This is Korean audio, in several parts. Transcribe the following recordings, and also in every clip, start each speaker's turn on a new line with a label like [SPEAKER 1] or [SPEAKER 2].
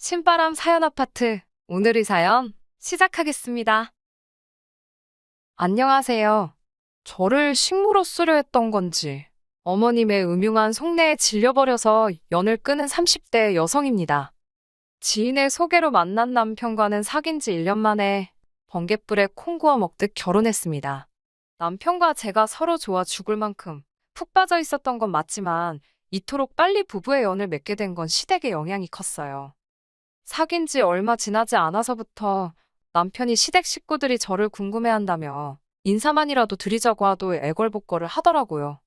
[SPEAKER 1] 신바람 사연 아파트. 오늘의 사연 시작하겠습니다. 안녕하세요. 저를 식모로 쓰려 했던 건지 어머님의 음흉한 속내에 질려버려서 연을 끊은 30대 여성입니다. 지인의 소개로 만난 남편과는 사귄 지 1년 만에 번갯불에 콩 구워 먹듯 결혼했습니다. 남편과 제가 서로 좋아 죽을 만큼 푹 빠져 있었던 건 맞지만 이토록 빨리 부부의 연을 맺게 된 건 시댁의 영향이 컸어요. 사귄 지 얼마 지나지 않아서부터 남편이 시댁 식구들이 저를 궁금해한다며 인사만이라도 드리자고 하도 애걸복걸을 하더라고요.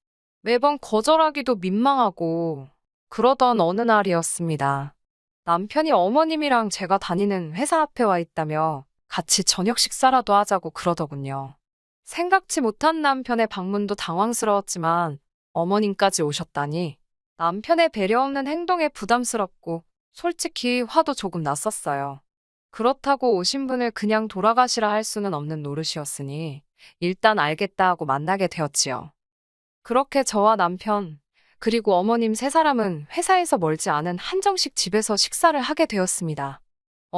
[SPEAKER 1] 매번 거절하기도 민망하고 그러던 어느 날이었습니다. 남편이 어머님이랑 제가 다니는 회사 앞에 와 있다며 같이 저녁 식사라도 하자고 그러더군요. 생각지 못한 남편의 방문도 당황스러웠지만 어머님까지 오셨다니 남편의 배려 없는 행동에 부담스럽고 솔직히 화도 조금 났었어요. 그렇다고 오신 분을 그냥 돌아가시라 할 수는 없는 노릇이었으니 일단 알겠다 하고 만나게 되었지요. 그렇게 저와 남편, 그리고 어머님 세 사람은 회사에서 멀지 않은 한정식 집에서 식사를 하게 되었습니다.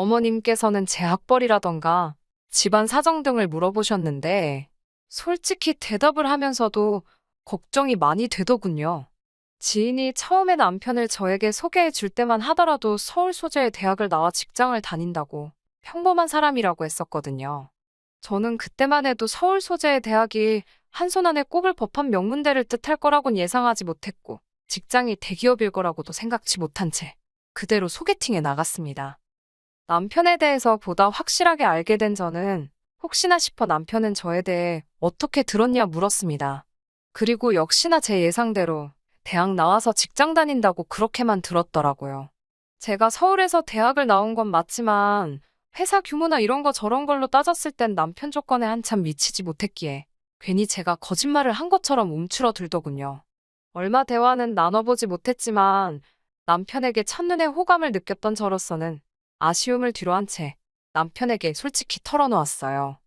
[SPEAKER 1] 어머님께서는 제 학벌이라던가 집안 사정 등을 물어보셨는데 솔직히 대답을 하면서도 걱정이 많이 되더군요. 지인이 처음에 남편을 저에게 소개해 줄 때만 하더라도 서울 소재의 대학을 나와 직장을 다닌다고 평범한 사람이라고 했었거든요. 저는 그때만 해도 서울 소재의 대학이 한 손 안에 꼽을 법한 명문대를 뜻할 거라곤 예상하지 못했고 직장이 대기업일 거라고도 생각지 못한 채 그대로 소개팅에 나갔습니다. 남편에 대해서 보다 확실하게 알게 된 저는 혹시나 싶어 남편은 저에 대해 어떻게 들었냐 물었습니다. 그리고 역시나 제 예상대로 대학 나와서 직장 다닌다고 그렇게만 들었더라고요. 제가 서울에서 대학을 나온 건 맞지만 회사 규모나 이런 거 저런 걸로 따졌을 땐 남편 조건에 한참 미치지 못했기에 괜히 제가 거짓말을 한 것처럼 움츠러들더군요. 얼마 대화는 나눠보지 못했지만 남편에게 첫눈에 호감을 느꼈던 저로서는 아쉬움을 뒤로한 채 남편에게 솔직히 털어놓았어요.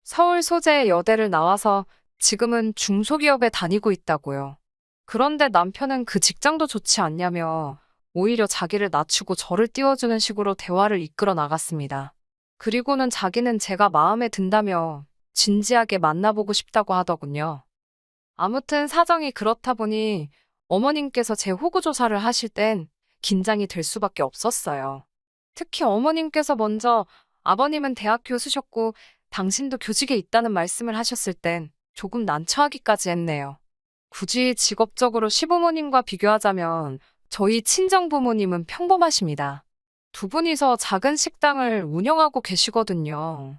[SPEAKER 1] 서울 소재의 여대를 나와서 지금은 중소기업에 다니고 있다고요. 그런데 남편은 그 직장도 좋지 않냐며 오히려 자기를 낮추고 저를 띄워주는 식으로 대화를 이끌어 나갔습니다. 그리고는 자기는 제가 마음에 든다며 진지하게 만나보고 싶다고 하더군요. 아무튼 사정이 그렇다 보니 어머님께서 제 호구조사를 하실 땐 긴장이 될 수밖에 없었어요. 특히 어머님께서 먼저 아버님은 대학 교수셨고 당신도 교직에 있다는 말씀을 하셨을 땐 조금 난처하기까지 했네요. 굳이 직업적으로 시부모님과 비교하자면 저희 친정부모님은 평범하십니다. 두 분이서 작은 식당을 운영하고 계시거든요.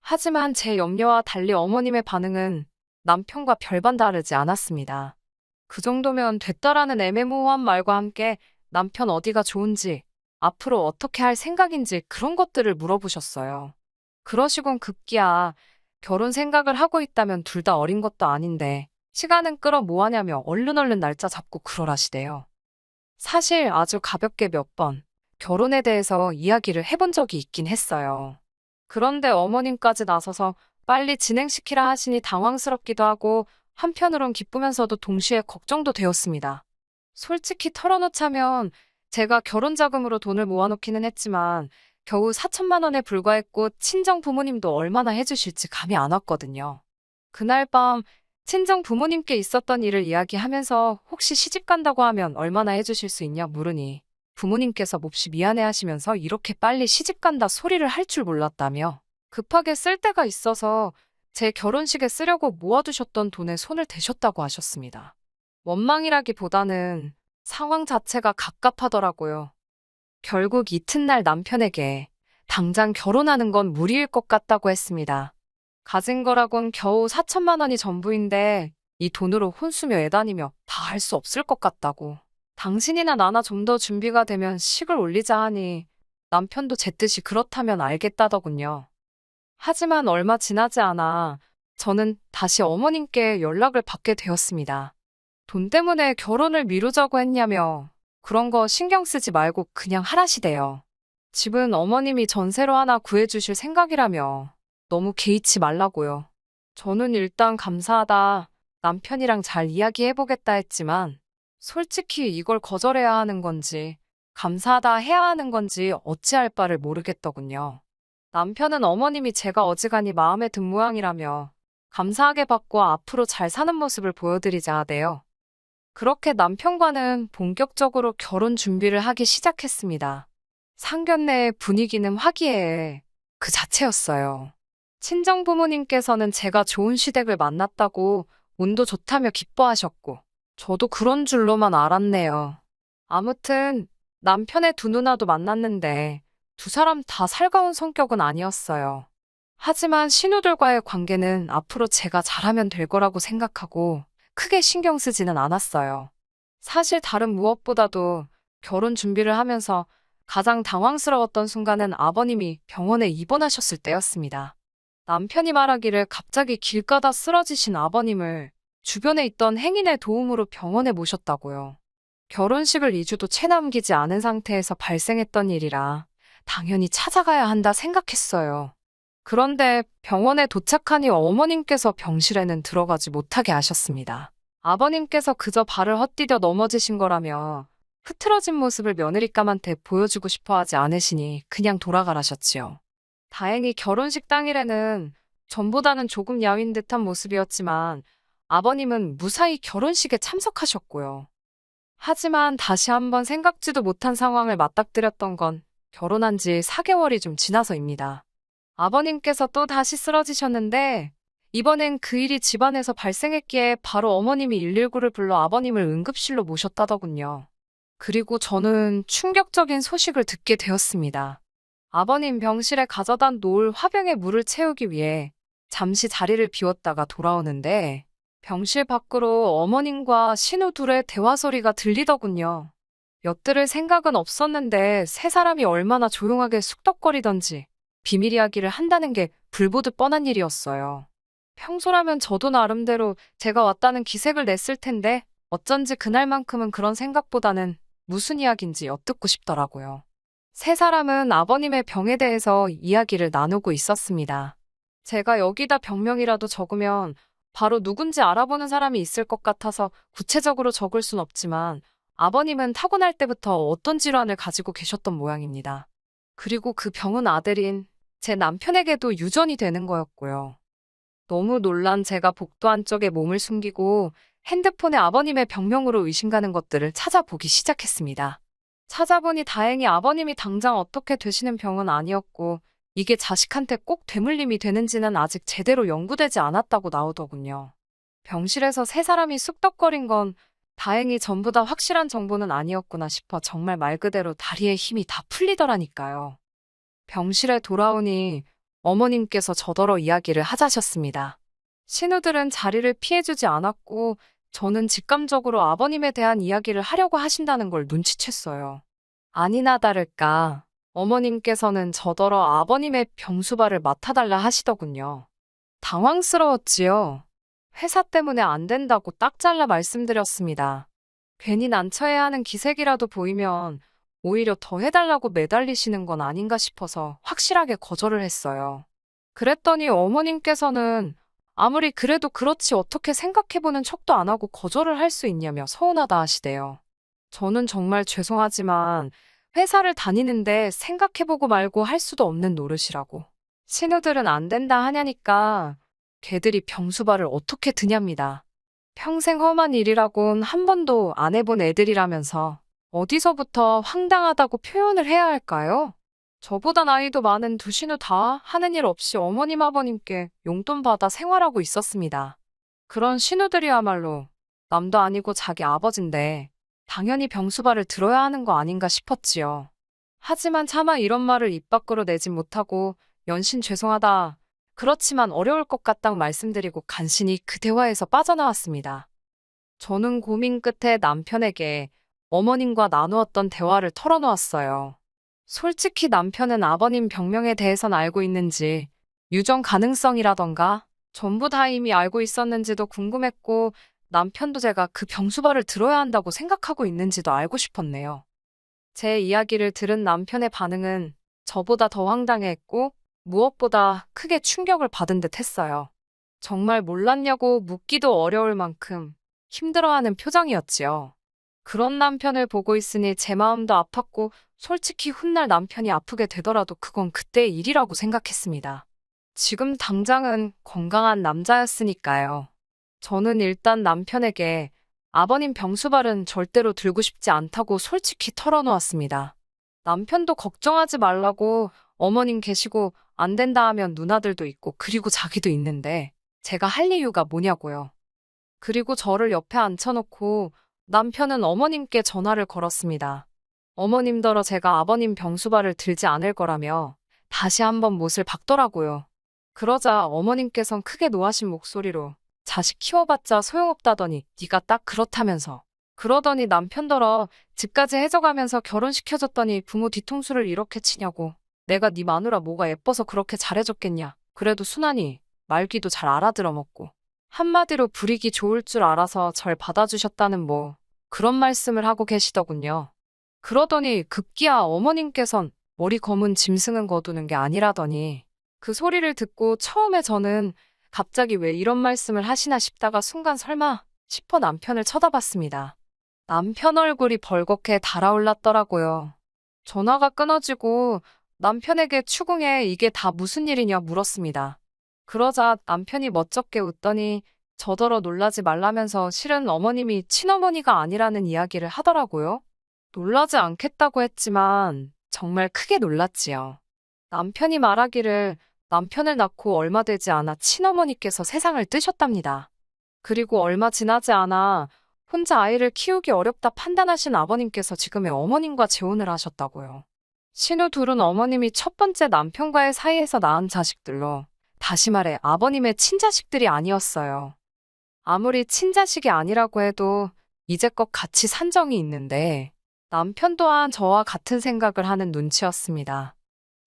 [SPEAKER 1] 하지만 제 염려와 달리 어머님의 반응은 남편과 별반 다르지 않았습니다. 그 정도면 됐다라는 애매모호한 말과 함께 남편 어디가 좋은지, 앞으로 어떻게 할 생각인지 그런 것들을 물어보셨어요. 그러시곤 급기야 결혼 생각을 하고 있다면 둘 다 어린 것도 아닌데 시간은 끌어 뭐하냐며 얼른 날짜 잡고 그러라시대요. 사실 아주 가볍게 몇 번 결혼에 대해서 이야기를 해본 적이 있긴 했어요. 그런데 어머님까지 나서서 빨리 진행시키라 하시니 당황스럽기도 하고 한편으론 기쁘면서도 동시에 걱정도 되었습니다. 솔직히 털어놓자면 제가 결혼 자금으로 돈을 모아놓기는 했지만 겨우 4천만 원에 불과했고 친정 부모님도 얼마나 해주실지 감이 안 왔거든요. 그날 밤 친정 부모님께 있었던 일을 이야기하면서 혹시 시집 간다고 하면 얼마나 해주실 수 있냐 물으니 부모님께서 몹시 미안해하시면서 이렇게 빨리 시집 간다 소리를 할 줄 몰랐다며 급하게 쓸 데가 있어서 제 결혼식에 쓰려고 모아두셨던 돈에 손을 대셨다고 하셨습니다. 원망이라기보다는 상황 자체가 갑갑하더라고요. 결국 이튿날 남편에게 당장 결혼하는 건 무리일 것 같다고 했습니다. 가진 거라곤 겨우 4천만 원이 전부인데 이 돈으로 혼수며 애다니며 다 할 수 없을 것 같다고. 당신이나 나나 좀 더 준비가 되면 식을 올리자 하니 남편도 제 뜻이 그렇다면 알겠다더군요. 하지만 얼마 지나지 않아 저는 다시 어머님께 연락을 받게 되었습니다. 돈 때문에 결혼을 미루자고 했냐며 그런 거 신경 쓰지 말고 그냥 하라시대요. 집은 어머님이 전세로 하나 구해주실 생각이라며 너무 개의치 말라고요. 저는 일단 감사하다, 남편이랑 잘 이야기해보겠다 했지만 솔직히 이걸 거절해야 하는 건지 감사하다 해야 하는 건지 어찌할 바를 모르겠더군요. 남편은 어머님이 제가 어지간히 마음에 든 모양이라며 감사하게 받고 앞으로 잘 사는 모습을 보여드리자 하대요. 그렇게 남편과는 본격적으로 결혼 준비를 하기 시작했습니다. 상견례의 분위기는 화기애애 그 자체였어요. 친정 부모님께서는 제가 좋은 시댁을 만났다고 운도 좋다며 기뻐하셨고, 저도 그런 줄로만 알았네요. 아무튼 남편의 두 누나도 만났는데 두 사람 다 살가운 성격은 아니었어요. 하지만 신우들과의 관계는 앞으로 제가 잘하면 될 거라고 생각하고 크게 신경 쓰지는 않았어요. 사실 다른 무엇보다도 결혼 준비를 하면서 가장 당황스러웠던 순간은 아버님이 병원에 입원하셨을 때였습니다. 남편이 말하기를 갑자기 길 가다 쓰러지신 아버님을 주변에 있던 행인의 도움으로 병원에 모셨다고요. 결혼식을 2주도 채 남기지 않은 상태에서 발생했던 일이라 당연히 찾아가야 한다 생각했어요. 그런데 병원에 도착하니 어머님께서 병실에는 들어가지 못하게 하셨습니다. 아버님께서 그저 발을 헛디뎌 넘어지신 거라며 흐트러진 모습을 며느리감한테 보여주고 싶어 하지 않으시니 그냥 돌아가라셨지요. 다행히 결혼식 당일에는 전보다는 조금 야윈 듯한 모습이었지만 아버님은 무사히 결혼식에 참석하셨고요. 하지만 다시 한번 생각지도 못한 상황을 맞닥뜨렸던 건 결혼한 지 4개월이 좀 지나서입니다. 아버님께서 또 다시 쓰러지셨는데 이번엔 그 일이 집안에서 발생했기에 바로 어머님이 119를 불러 아버님을 응급실로 모셨다더군요. 그리고 저는 충격적인 소식을 듣게 되었습니다. 아버님 병실에 가져다 놓을 화병에 물을 채우기 위해 잠시 자리를 비웠다가 돌아오는데 병실 밖으로 어머님과 신우 둘의 대화 소리가 들리더군요. 엿들을 생각은 없었는데 세 사람이 얼마나 조용하게 쑥덕거리던지 비밀 이야기를 한다는 게 불보듯 뻔한 일이었어요. 평소라면 저도 나름대로 제가 왔다는 기색을 냈을 텐데 어쩐지 그날만큼은 그런 생각보다는 무슨 이야기인지 엿듣고 싶더라고요. 세 사람은 아버님의 병에 대해서 이야기를 나누고 있었습니다. 제가 여기다 병명이라도 적으면 바로 누군지 알아보는 사람이 있을 것 같아서 구체적으로 적을 순 없지만 아버님은 타고날 때부터 어떤 질환을 가지고 계셨던 모양입니다. 그리고 그 병은 아들인 제 남편에게도 유전이 되는 거였고요. 너무 놀란 제가 복도 안쪽에 몸을 숨기고 핸드폰에 아버님의 병명으로 의심가는 것들을 찾아보기 시작했습니다. 찾아보니 다행히 아버님이 당장 어떻게 되시는 병은 아니었고 이게 자식한테 꼭 되물림이 되는지는 아직 제대로 연구되지 않았다고 나오더군요. 병실에서 세 사람이 쑥덕거린 건 다행히 전부 다 확실한 정보는 아니었구나 싶어 정말 말 그대로 다리에 힘이 다 풀리더라니까요. 병실에 돌아오니 어머님께서 저더러 이야기를 하자셨습니다. 신우들은 자리를 피해주지 않았고 저는 직감적으로 아버님에 대한 이야기를 하려고 하신다는 걸 눈치챘어요. 아니나 다를까 어머님께서는 저더러 아버님의 병수발을 맡아달라 하시더군요. 당황스러웠지요. 회사 때문에 안 된다고 딱 잘라 말씀드렸습니다. 괜히 난처해야 하는 기색이라도 보이면 오히려 더 해달라고 매달리시는 건 아닌가 싶어서 확실하게 거절을 했어요. 그랬더니 어머님께서는 아무리 그래도 그렇지 어떻게 생각해보는 척도 안 하고 거절을 할 수 있냐며 서운하다 하시대요. 저는 정말 죄송하지만 회사를 다니는데 생각해보고 말고 할 수도 없는 노릇이라고. 신우들은 안 된다 하냐니까 걔들이 병수발을 어떻게 드냐입니다. 평생 험한 일이라곤 한 번도 안 해본 애들이라면서 어디서부터 황당하다고 표현을 해야 할까요? 저보다 나이도 많은 두 신우 다 하는 일 없이 어머님 아버님께 용돈 받아 생활하고 있었습니다. 그런 신우들이야말로 남도 아니고 자기 아버지인데 당연히 병수발을 들어야 하는 거 아닌가 싶었지요. 하지만 차마 이런 말을 입 밖으로 내진 못하고 연신 죄송하다. 그렇지만 어려울 것 같다고 말씀드리고 간신히 그 대화에서 빠져나왔습니다. 저는 고민 끝에 남편에게 어머님과 나누었던 대화를 털어놓았어요. 솔직히 남편은 아버님 병명에 대해선 알고 있는지, 유전 가능성이라던가 전부 다 이미 알고 있었는지도 궁금했고 남편도 제가 그 병수발을 들어야 한다고 생각하고 있는지도 알고 싶었네요. 제 이야기를 들은 남편의 반응은 저보다 더 황당해했고 무엇보다 크게 충격을 받은 듯 했어요. 정말 몰랐냐고 묻기도 어려울 만큼 힘들어하는 표정이었지요. 그런 남편을 보고 있으니 제 마음도 아팠고 솔직히 훗날 남편이 아프게 되더라도 그건 그때의 일이라고 생각했습니다. 지금 당장은 건강한 남자였으니까요. 저는 일단 남편에게 아버님 병수발은 절대로 들고 싶지 않다고 솔직히 털어놓았습니다. 남편도 걱정하지 말라고 어머님 계시고 안 된다 하면 누나들도 있고 그리고 자기도 있는데 제가 할 이유가 뭐냐고요. 그리고 저를 옆에 앉혀놓고 남편은 어머님께 전화를 걸었습니다. 어머님더러 제가 아버님 병수발을 들지 않을 거라며 다시 한번 못을 박더라고요. 그러자 어머님께선 크게 노하신 목소리로 자식 키워봤자 소용없다더니 네가 딱 그렇다면서. 그러더니 남편더러 집까지 해져가면서 결혼시켜줬더니 부모 뒤통수를 이렇게 치냐고. 내가 네 마누라 뭐가 예뻐서 그렇게 잘해줬겠냐. 그래도 순하니 말귀도 잘 알아들어먹고. 한마디로 부리기 좋을 줄 알아서 절 받아주셨다는 뭐 그런 말씀을 하고 계시더군요. 그러더니 급기야 어머님께선 머리 검은 짐승은 거두는 게 아니라더니 그 소리를 듣고 처음에 저는 갑자기 왜 이런 말씀을 하시나 싶다가 순간 설마 싶어 남편을 쳐다봤습니다. 남편 얼굴이 벌겋게 달아올랐더라고요. 전화가 끊어지고 남편에게 추궁해 이게 다 무슨 일이냐 물었습니다. 그러자 남편이 멋쩍게 웃더니 저더러 놀라지 말라면서 실은 어머님이 친어머니가 아니라는 이야기를 하더라고요. 놀라지 않겠다고 했지만 정말 크게 놀랐지요. 남편이 말하기를 남편을 낳고 얼마 되지 않아 친어머니께서 세상을 뜨셨답니다. 그리고 얼마 지나지 않아 혼자 아이를 키우기 어렵다 판단하신 아버님께서 지금의 어머님과 재혼을 하셨다고요. 신우 둘은 어머님이 첫 번째 남편과의 사이에서 낳은 자식들로 다시 말해 아버님의 친자식들이 아니었어요. 아무리 친자식이 아니라고 해도 이제껏 같이 산 정이 있는데 남편 또한 저와 같은 생각을 하는 눈치였습니다.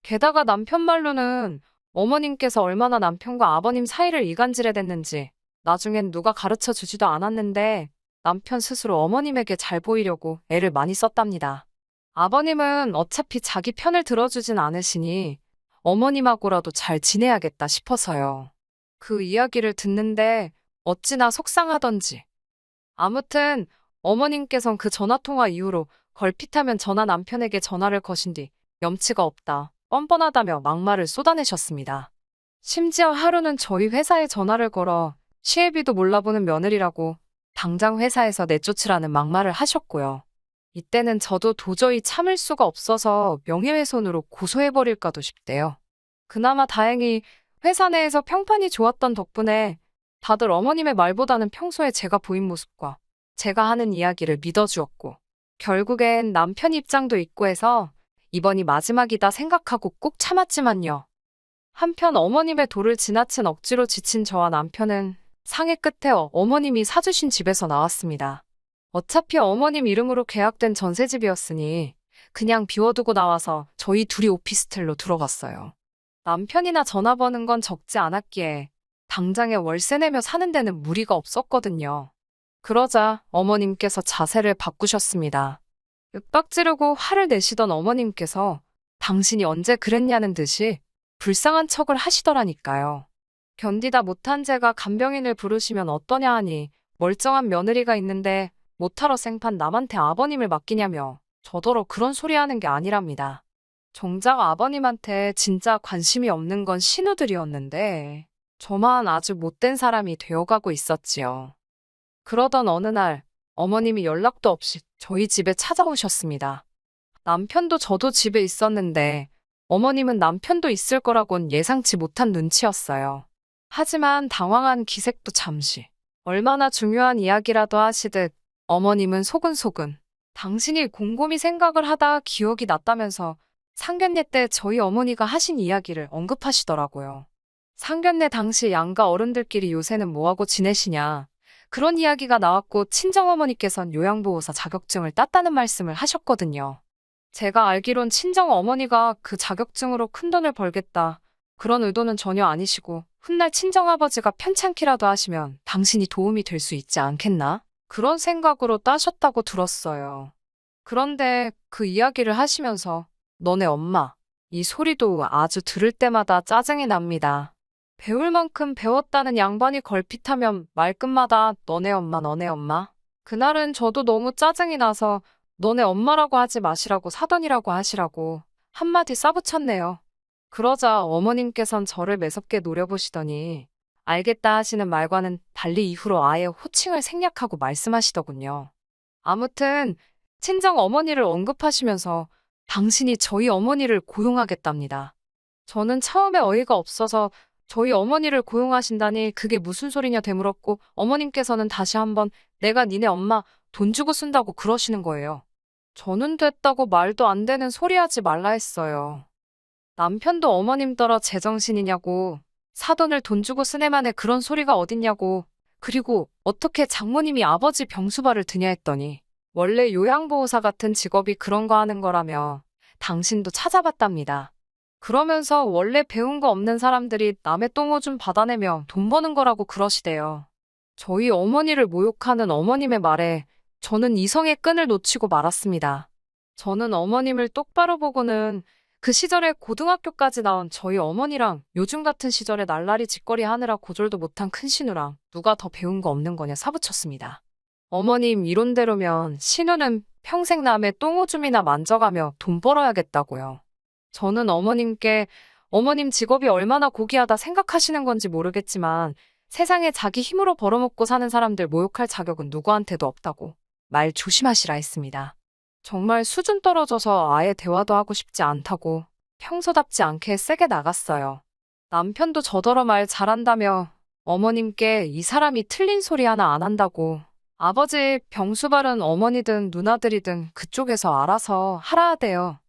[SPEAKER 1] 게다가 남편 말로는 어머님께서 얼마나 남편과 아버님 사이를 이간질해댔는지 나중엔 누가 가르쳐 주지도 않았는데 남편 스스로 어머님에게 잘 보이려고 애를 많이 썼답니다. 아버님은 어차피 자기 편을 들어주진 않으시니 어머님하고라도 잘 지내야겠다 싶어서요. 그 이야기를 듣는데 어찌나 속상하던지. 아무튼 어머님께선 그 전화통화 이후로 걸핏하면 전화 남편에게 전화를 거신 뒤 염치가 없다, 뻔뻔하다며 막말을 쏟아내셨습니다. 심지어 하루는 저희 회사에 전화를 걸어 시애비도 몰라보는 며느리라고 당장 회사에서 내쫓으라는 막말을 하셨고요. 이때는 저도 도저히 참을 수가 없어서 명예훼손으로 고소해버릴까도 싶대요. 그나마 다행히 회사 내에서 평판이 좋았던 덕분에 다들 어머님의 말보다는 평소에 제가 보인 모습과 제가 하는 이야기를 믿어주었고 결국엔 남편 입장도 있고 해서 이번이 마지막이다 생각하고 꾹 참았지만요. 한편 어머님의 도를 지나친 억지로 지친 저와 남편은 상해 끝에 어머님이 사주신 집에서 나왔습니다. 어차피 어머님 이름으로 계약된 전셋집이었으니 그냥 비워두고 나와서 저희 둘이 오피스텔로 들어갔어요. 남편이나 전화 버는 건 적지 않았기에 당장에 월세 내며 사는 데는 무리가 없었거든요. 그러자 어머님께서 자세를 바꾸셨습니다. 윽박지르고 화를 내시던 어머님께서 당신이 언제 그랬냐는 듯이 불쌍한 척을 하시더라니까요. 견디다 못한 제가 간병인을 부르시면 어떠냐 하니 멀쩡한 며느리가 있는데 못하러 생판 남한테 아버님을 맡기냐며 저더러 그런 소리 하는 게 아니랍니다. 정작 아버님한테 진짜 관심이 없는 건 신우들이었는데 저만 아주 못된 사람이 되어가고 있었지요. 그러던 어느 날 어머님이 연락도 없이 저희 집에 찾아오셨습니다. 남편도 저도 집에 있었는데 어머님은 남편도 있을 거라곤 예상치 못한 눈치였어요. 하지만 당황한 기색도 잠시. 얼마나 중요한 이야기라도 하시듯 어머님은 소근소근 당신이 곰곰이 생각을 하다 기억이 났다면서 상견례 때 저희 어머니가 하신 이야기를 언급하시더라고요. 상견례 당시 양가 어른들끼리 요새는 뭐하고 지내시냐. 그런 이야기가 나왔고 친정어머니께선 요양보호사 자격증을 땄다는 말씀을 하셨거든요. 제가 알기론 친정어머니가 그 자격증으로 큰돈을 벌겠다. 그런 의도는 전혀 아니시고 훗날 친정아버지가 편찮기라도 하시면 당신이 도움이 될 수 있지 않겠나? 그런 생각으로 따셨다고 들었어요. 그런데 그 이야기를 하시면서 너네 엄마, 이 소리도 아주 들을 때마다 짜증이 납니다. 배울 만큼 배웠다는 양반이 걸핏하면 말끝마다 너네 엄마, 너네 엄마. 그날은 저도 너무 짜증이 나서 너네 엄마라고 하지 마시라고 사돈이라고 하시라고 한마디 싸붙였네요. 그러자 어머님께선 저를 매섭게 노려보시더니 알겠다 하시는 말과는 달리 이후로 아예 호칭을 생략하고 말씀하시더군요. 아무튼 친정 어머니를 언급하시면서 당신이 저희 어머니를 고용하겠답니다. 저는 처음에 어이가 없어서 저희 어머니를 고용하신다니 그게 무슨 소리냐 되물었고 어머님께서는 다시 한번 내가 니네 엄마 돈 주고 쓴다고 그러시는 거예요. 저는 됐다고 말도 안 되는 소리 하지 말라 했어요. 남편도 어머님 떨어 제정신이냐고 사돈을 돈 주고 쓴 애만에 그런 소리가 어딨냐고 그리고 어떻게 장모님이 아버지 병수발을 드냐 했더니 원래 요양보호사 같은 직업이 그런 거 하는 거라며 당신도 찾아봤답니다. 그러면서 원래 배운 거 없는 사람들이 남의 똥오줌 받아내며 돈 버는 거라고 그러시대요. 저희 어머니를 모욕하는 어머님의 말에 저는 이성의 끈을 놓치고 말았습니다. 저는 어머님을 똑바로 보고는 그 시절에 고등학교까지 나온 저희 어머니랑 요즘 같은 시절에 날라리 짓거리 하느라 고졸도 못한 큰 신우랑 누가 더 배운 거 없는 거냐 사붙였습니다. 어머님 이론대로면 신우는 평생 남의 똥오줌이나 만져가며 돈 벌어야겠다고요. 저는 어머님께 어머님 직업이 얼마나 고귀하다 생각하시는 건지 모르겠지만 세상에 자기 힘으로 벌어먹고 사는 사람들 모욕할 자격은 누구한테도 없다고 말 조심하시라 했습니다. 정말 수준 떨어져서 아예 대화도 하고 싶지 않다고 평소답지 않게 세게 나갔어요. 남편도 저더러 말 잘한다며 어머님께 이 사람이 틀린 소리 하나 안 한다고 아버지 병수발은 어머니든 누나들이든 그쪽에서 알아서 하라 하대요.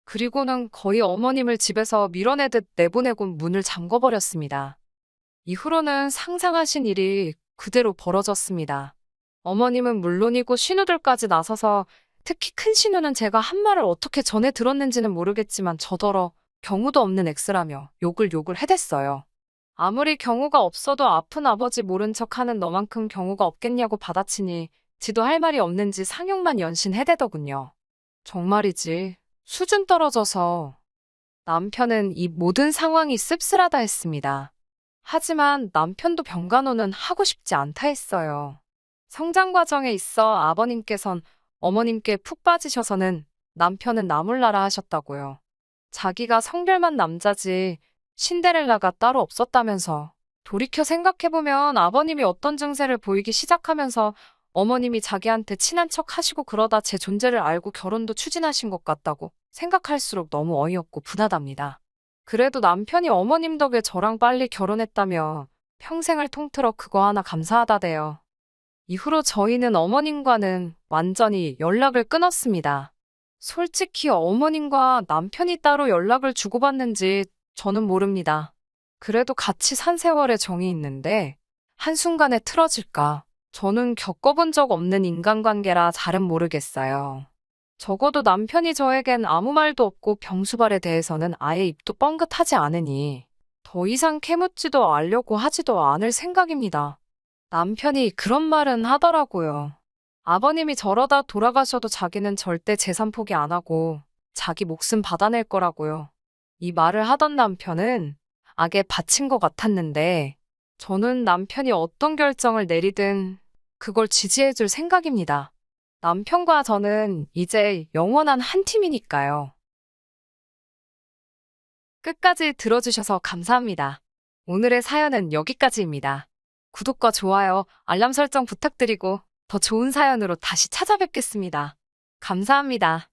[SPEAKER 1] 그리고는 거의 어머님을 집에서 밀어내듯 내보내고 문을 잠궈버렸습니다. 이후로는 상상하신 일이 그대로 벌어졌습니다. 어머님은 물론이고 신우들까지 나서서 특히 큰 신우는 제가 한 말을 어떻게 전해 들었는지는 모르겠지만 저더러 경우도 없는 X라며 욕을 해댔어요. 아무리 경우가 없어도 아픈 아버지 모른 척하는 너만큼 경우가 없겠냐고 받아치니 지도 할 말이 없는지 상욕만 연신해대더군요. 정말이지 수준 떨어져서 남편은 이 모든 상황이 씁쓸하다 했습니다. 하지만 남편도 병간호는 하고 싶지 않다 했어요. 성장 과정에 있어 아버님께선 어머님께 푹 빠지셔서는 남편은 나몰라라 하셨다고요. 자기가 성별만 남자지 신데렐라가 따로 없었다면서 돌이켜 생각해보면 아버님이 어떤 증세를 보이기 시작하면서 어머님이 자기한테 친한 척 하시고 그러다 제 존재를 알고 결혼도 추진하신 것 같다고 생각할수록 너무 어이없고 분하답니다. 그래도 남편이 어머님 덕에 저랑 빨리 결혼했다며 평생을 통틀어 그거 하나 감사하다대요. 이후로 저희는 어머님과는 완전히 연락을 끊었습니다. 솔직히 어머님과 남편이 따로 연락을 주고받는지 저는 모릅니다. 그래도 같이 산 세월에 정이 있는데 한순간에 틀어질까? 저는 겪어본 적 없는 인간관계라 잘은 모르겠어요. 적어도 남편이 저에겐 아무 말도 없고 병수발에 대해서는 아예 입도 뻥긋하지 않으니 더 이상 캐묻지도 않으려고 하지도 않을 생각입니다. 남편이 그런 말은 하더라고요. 아버님이 저러다 돌아가셔도 자기는 절대 재산 포기 안 하고 자기 목숨 받아낼 거라고요. 이 말을 하던 남편은 악에 바친 것 같았는데 저는 남편이 어떤 결정을 내리든 그걸 지지해줄 생각입니다. 남편과 저는 이제 영원한 한 팀이니까요. 끝까지 들어주셔서 감사합니다. 오늘의 사연은 여기까지입니다. 구독과 좋아요, 알람 설정 부탁드리고 더 좋은 사연으로 다시 찾아뵙겠습니다. 감사합니다.